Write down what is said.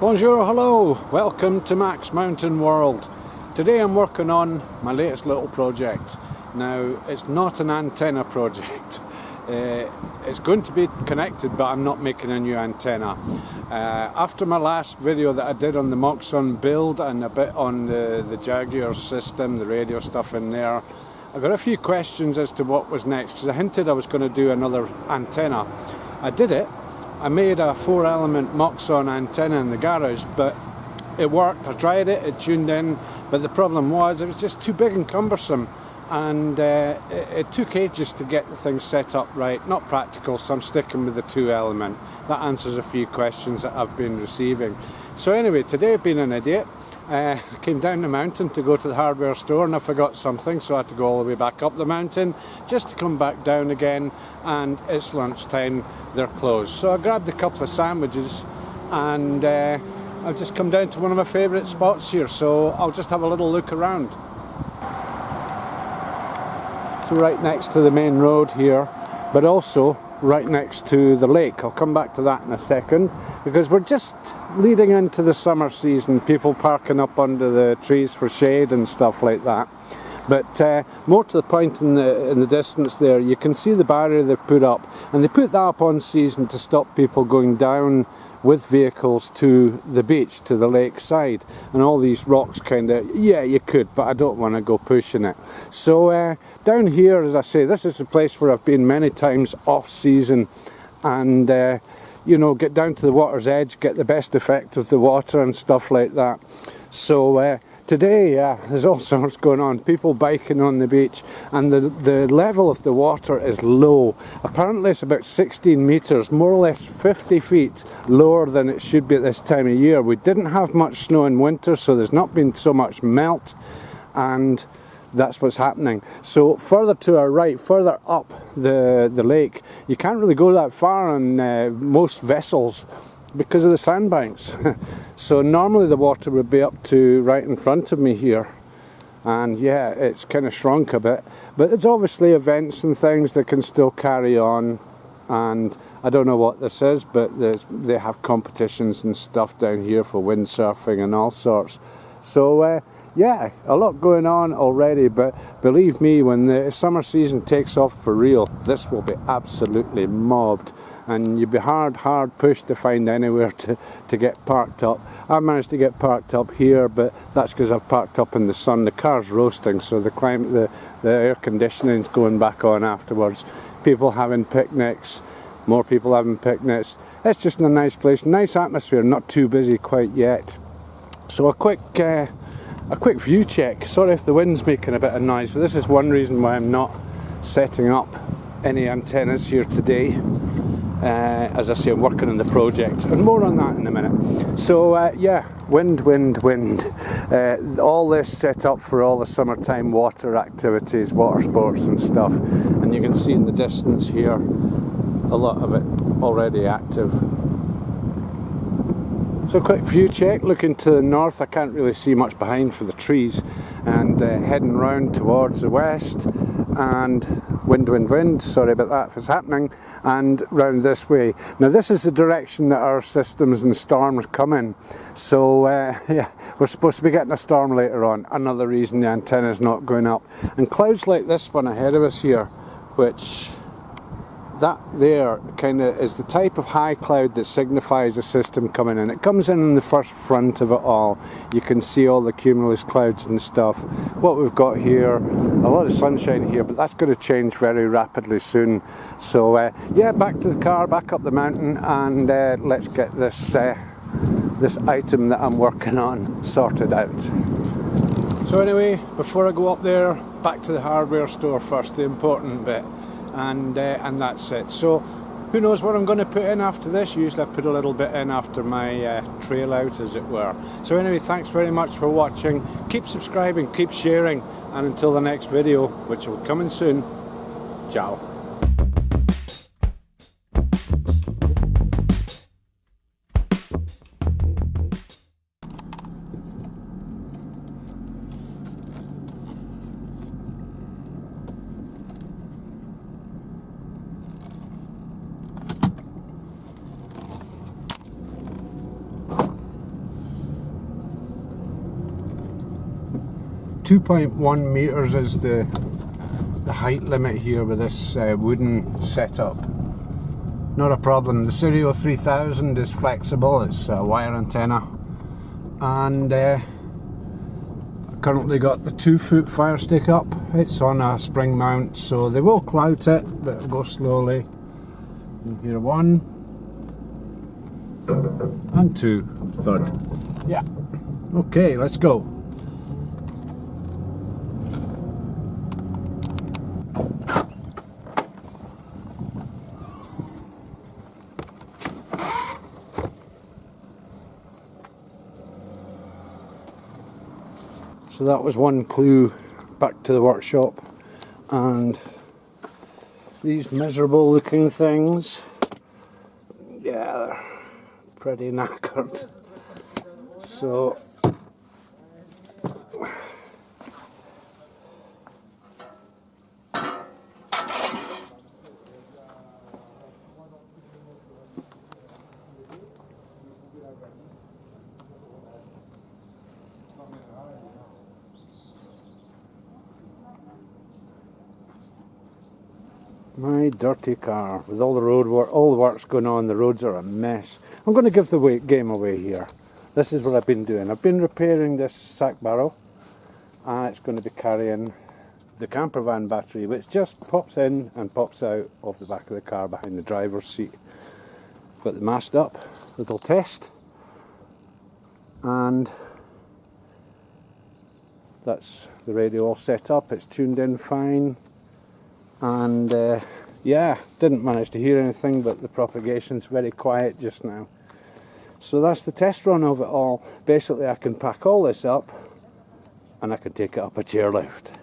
Bonjour, hello, welcome to MaxMountainWorld. Today I'm working on my latest little project. Now, it's not an antenna project. It's going to be connected, but I'm not making a new antenna. After my last video that I did on the MaxMountainWorld build and a bit on the Jaguar system, the radio stuff in there, I got a few questions as to what was next, because I hinted I was going to do another antenna. I did it. I made a 4-element MaxMountainWorld antenna in the garage, but it worked. I tried it, it tuned in, but the problem was it was just too big and cumbersome, and it took ages to get the thing set up right. Not practical, so I'm sticking with the 2-element. That answers a few questions that I've been receiving. So anyway, today I've been an idiot. I came down the mountain to go to the hardware store and I forgot something, so I had to go all the way back up the mountain just to come back down again, and it's lunchtime, they're closed. So I grabbed a couple of sandwiches and I've just come down to one of my favourite spots here, so I'll just have a little look around. So right next to the main road here, but also right next to the lake. I'll come back to that in a second, because we're just leading into the summer season, people parking up under the trees for shade and stuff like that. But more to the point, in the distance there, you can see the barrier they've put up, and they put that up on season to stop people going down with vehicles to the beach, to the lake side. And all these rocks kind of, yeah, you could, but I don't want to go pushing it. So down here, as I say, this is a place where I've been many times off season, and you know, get down to the water's edge, get the best effect of the water and stuff like that. So today, there's all sorts going on. People biking on the beach, and the level of the water is low. Apparently it's about 16 metres, more or less 50 feet lower than it should be at this time of year. We didn't have much snow in winter, so there's not been so much melt, and that's what's happening. So further to our right, further up the lake, you can't really go that far on most vessels because of the sandbanks. So normally the water would be up to right in front of me here, and yeah, it's kind of shrunk a bit, but there's obviously events and things that can still carry on, and I don't know what this is, but they have competitions and stuff down here for windsurfing and all sorts. So yeah, a lot going on already, but believe me, when the summer season takes off for real, this will be absolutely mobbed, and you'll be hard pushed to find anywhere to get parked up. I managed to get parked up here, but that's because I've parked up in the sun. The car's roasting, so the air conditioning's going back on afterwards. People having picnics, more people having picnics. It's just a nice place, nice atmosphere, not too busy quite yet. So a quick view check. Sorry if the wind's making a bit of noise, but this is one reason why I'm not setting up any antennas here today. As I say, I'm working on the project, and more on that in a minute. So yeah, wind. All this set up for all the summertime water activities, water sports and stuff. And you can see in the distance here, a lot of it already active. So quick view check, looking to the north. I can't really see much behind for the trees, and heading round towards the west, and wind, sorry about that if it's happening, and round this way. Now this is the direction that our systems and storms come in, so yeah, we're supposed to be getting a storm later on. Another reason the antenna's not going up. And clouds like this one ahead of us here, which that there kind of is the type of high cloud that signifies a system coming in. It comes in the first front of it all. You can see all the cumulus clouds and stuff. What we've got here, a lot of sunshine here, but that's going to change very rapidly soon. So yeah, back to the car, back up the mountain, and let's get this this item that I'm working on sorted out. So anyway, before I go up there, back to the hardware store first, the important bit. And that's it. So who knows what I'm going to put in after this. Usually I put a little bit in after my trail out, as it were. So anyway, thanks very much for watching. Keep subscribing, keep sharing, and until the next video, which will come in soon, ciao. 2.1 meters is the height limit here with this wooden setup. Not a problem. The Stereo 3000 is flexible, it's a wire antenna, and currently got the 2-foot fire stick up. It's on a spring mount, so they will clout it, but it'll go slowly. And here 1 and 2, third. Yeah. Okay, let's go. So that was one clue back to the workshop, and these miserable looking things, yeah, they're pretty knackered. So my dirty car, with all the road work, all the work's going on, the roads are a mess. I'm going to give the game away here. This is what I've been doing. I've been repairing this sack barrel, and it's going to be carrying the camper van battery, which just pops in and pops out of the back of the car behind the driver's seat. Got the mast up, little test, and that's the radio all set up. It's tuned in fine. And yeah, didn't manage to hear anything, but the propagation's very quiet just now. So that's the test run of it all. Basically I can pack all this up and I can take it up a chairlift.